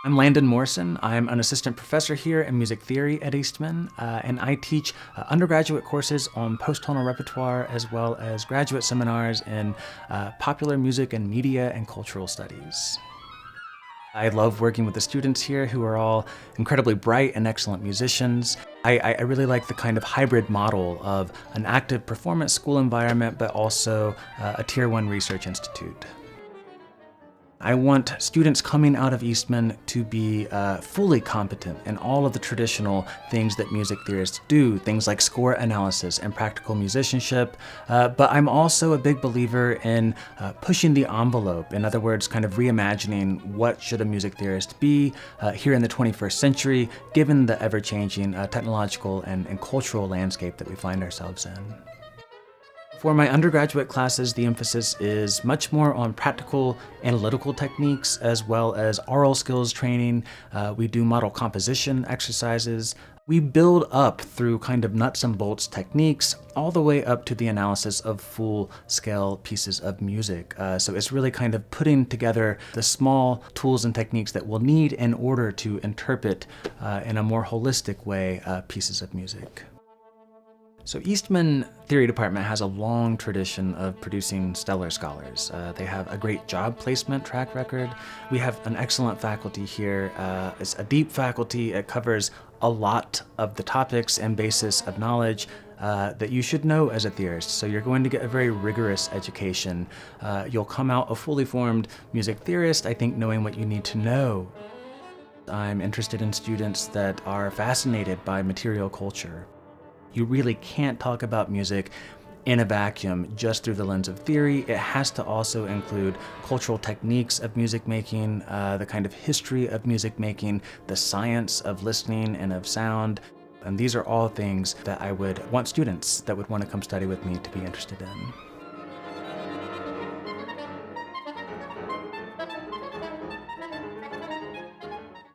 I'm Landon Morrison. I'm an assistant professor here in music theory at Eastman, and I teach undergraduate courses on post-tonal repertoire as well as graduate seminars in popular music and media and cultural studies. I love working with the students here who are all incredibly bright and excellent musicians. I really like the kind of hybrid model of an active performance school environment, but also a Tier 1 research institute. I want students coming out of Eastman to be fully competent in all of the traditional things that music theorists do, things like score analysis and practical musicianship, but I'm also a big believer in pushing the envelope. In other words, kind of reimagining what should a music theorist be here in the 21st century, given the ever-changing technological and cultural landscape that we find ourselves in. For my undergraduate classes, the emphasis is much more on practical analytical techniques as well as oral skills training. We do model composition exercises. We build up through kind of nuts and bolts techniques all the way up to the analysis of full-scale pieces of music. So it's really kind of putting together the small tools and techniques that we'll need in order to interpret in a more holistic way pieces of music. So Eastman Theory Department has a long tradition of producing stellar scholars. They have a great job placement track record. We have an excellent faculty here. It's a deep faculty. It covers a lot of the topics and basis of knowledge that you should know as a theorist. So you're going to get a very rigorous education. You'll come out a fully formed music theorist, I think, knowing what you need to know. I'm interested in students that are fascinated by material culture. You really can't talk about music in a vacuum just through the lens of theory. It has to also include cultural techniques of music making, the kind of history of music making, the science of listening and of sound. And these are all things that I would want students that would want to come study with me to be interested in.